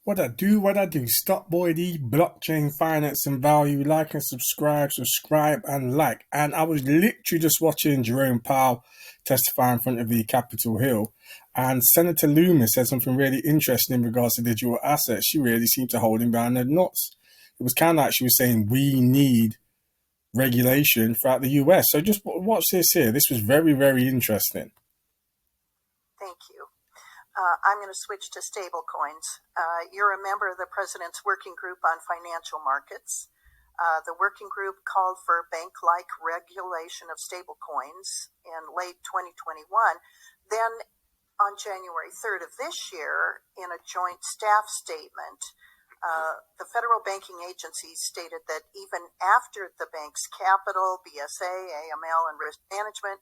What I do. Stop Boy D, blockchain, finance and value. Like and subscribe and like. And I was literally just watching Jerome Powell testify in front of the Capitol Hill. And Senator Lummis said something really interesting in regards to digital assets. She really seemed to hold him down the nuts. It was kind of like she was saying, we need regulation throughout the US. So just watch this here. This was very, very interesting. Thank you. I'm going to switch to stable coins. You're a member of the President's Working Group on Financial Markets. The working group called for bank-like regulation of stable coins in late 2021. Then on January 3rd of this year, in a joint staff statement, the federal banking agencies stated that even after the bank's capital, BSA, AML, and risk management,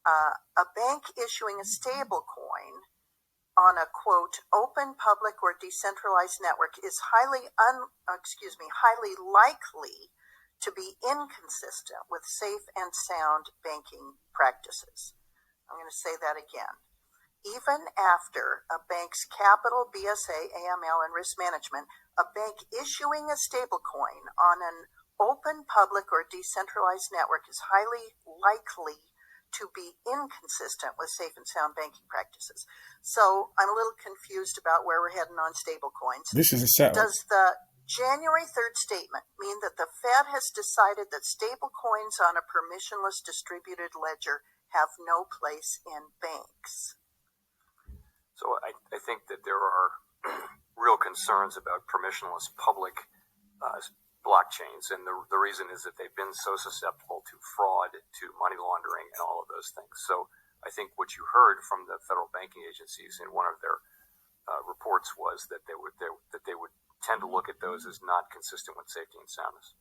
a bank issuing a stable coin on a, quote, open, public, or decentralized network is highly likely to be inconsistent with safe and sound banking practices. I'm going to say that again. Even after a bank's capital, BSA, AML, and risk management, a bank issuing a stablecoin on an open, public, or decentralized network is highly likely to be inconsistent with safe and sound banking practices. So I'm a little confused about where we're heading on stablecoins. This is a setup. Does the January 3rd statement mean that the Fed has decided that stablecoins on a permissionless distributed ledger have no place in banks? So I think that there are real concerns about permissionless public blockchains, and the reason is that they've been so susceptible to fraud, to money laundering, and all of those things. So I think what you heard from the federal banking agencies in one of their reports was that they would tend to look at those as not consistent with safety and soundness.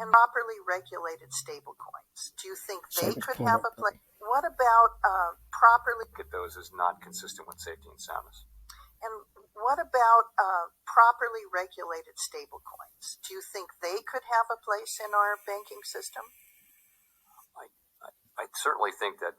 And properly regulated stablecoins, do you think they could have a place? What about properly look at those as not consistent with safety and soundness? And what about properly regulated stablecoins? Do you think they could have a place in our banking system? I certainly think that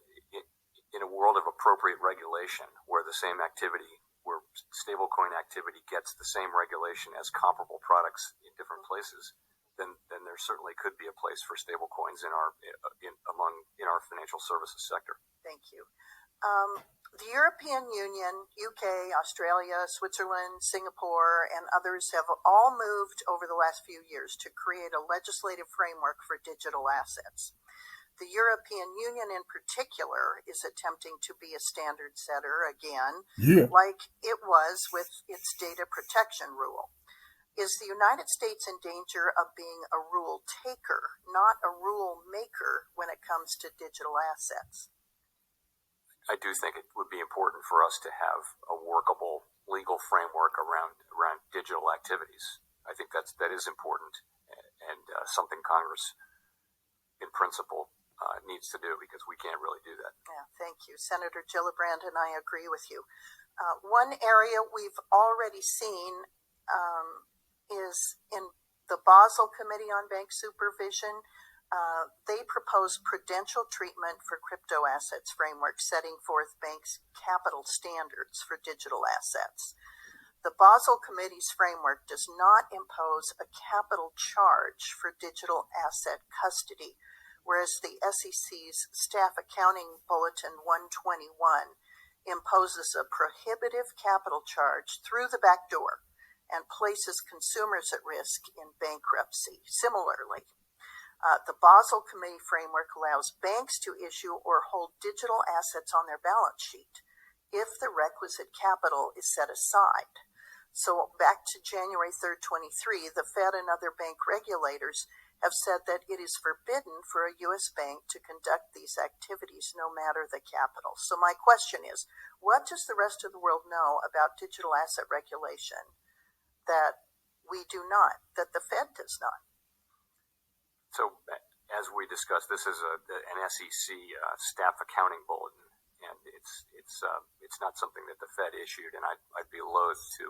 in a world of appropriate regulation, where the same activity, where stablecoin activity gets the same regulation as comparable products in different places, then there certainly could be a place for stablecoins in our financial services sector. Thank you. The European Union, UK, Australia, Switzerland, Singapore, and others have all moved over the last few years to create a legislative framework for digital assets. The European Union in particular is attempting to be a standard setter again, like it was with its data protection rule. Is the United States in danger of being a rule taker, not a rule maker when it comes to digital assets? I do think it would be important for us to have a workable legal framework around digital activities. I think that is important and something Congress, in principle, needs to do, because we can't really do that. Yeah, thank you. Senator Gillibrand and I agree with you. One area we've already seen is in the Basel Committee on Bank Supervision. They propose prudential treatment for crypto assets framework, setting forth banks' capital standards for digital assets. The Basel Committee's framework does not impose a capital charge for digital asset custody, whereas the SEC's Staff Accounting Bulletin 121 imposes a prohibitive capital charge through the back door and places consumers at risk in bankruptcy. Similarly, the Basel Committee framework allows banks to issue or hold digital assets on their balance sheet if the requisite capital is set aside. So back to January 3rd, 23, the Fed and other bank regulators have said that it is forbidden for a U.S. bank to conduct these activities no matter the capital. So my question is, what does the rest of the world know about digital asset regulation that we do not, that the Fed does not? So as we discussed, this is an SEC staff accounting bulletin, and it's not something that the Fed issued, and I'd be loath to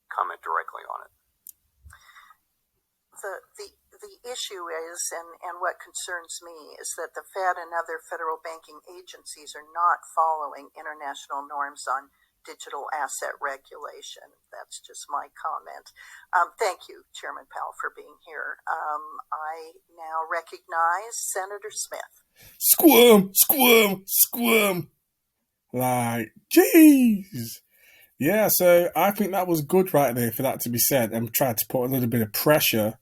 comment directly on it. The issue is, and what concerns me, is that the Fed and other federal banking agencies are not following international norms on digital asset regulation. That's just my comment. Thank you, Chairman Powell, for being here. I now recognize Senator Smith. Squirm, squirm, squirm. Like, jeez. Yeah, so I think that was good right there for that to be said and tried to put a little bit of pressure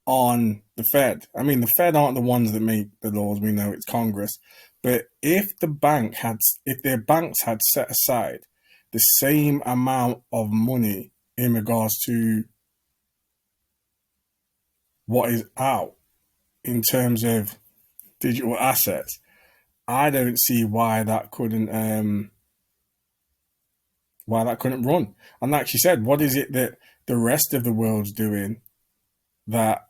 on the Fed. I mean, the Fed aren't the ones that make the laws. We know it's Congress. But if their banks had set aside the same amount of money in regards to what is out in terms of digital assets, I don't see why that couldn't run. And like she said, what is it that the rest of the world's doing that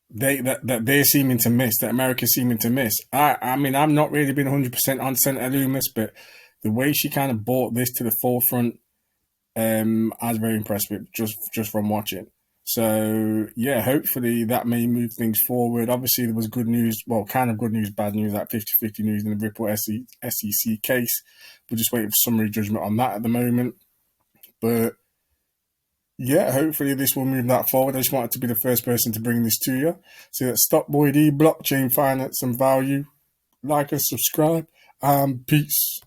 they're seeming to miss, that America's seeming to miss? I mean, I've not really been 100% on Senator Lummis, but the way she kind of brought this to the forefront, I was very impressed with just from watching. So yeah, hopefully that may move things forward. Obviously there was good news, well, kind of good news, bad news, like 50-50 news in the Ripple SEC case. We're just waiting for summary judgment on that at the moment. But yeah, hopefully this will move that forward. I just wanted to be the first person to bring this to you. So that's Stop Boy D, Blockchain Finance and Value. Like and subscribe. Peace.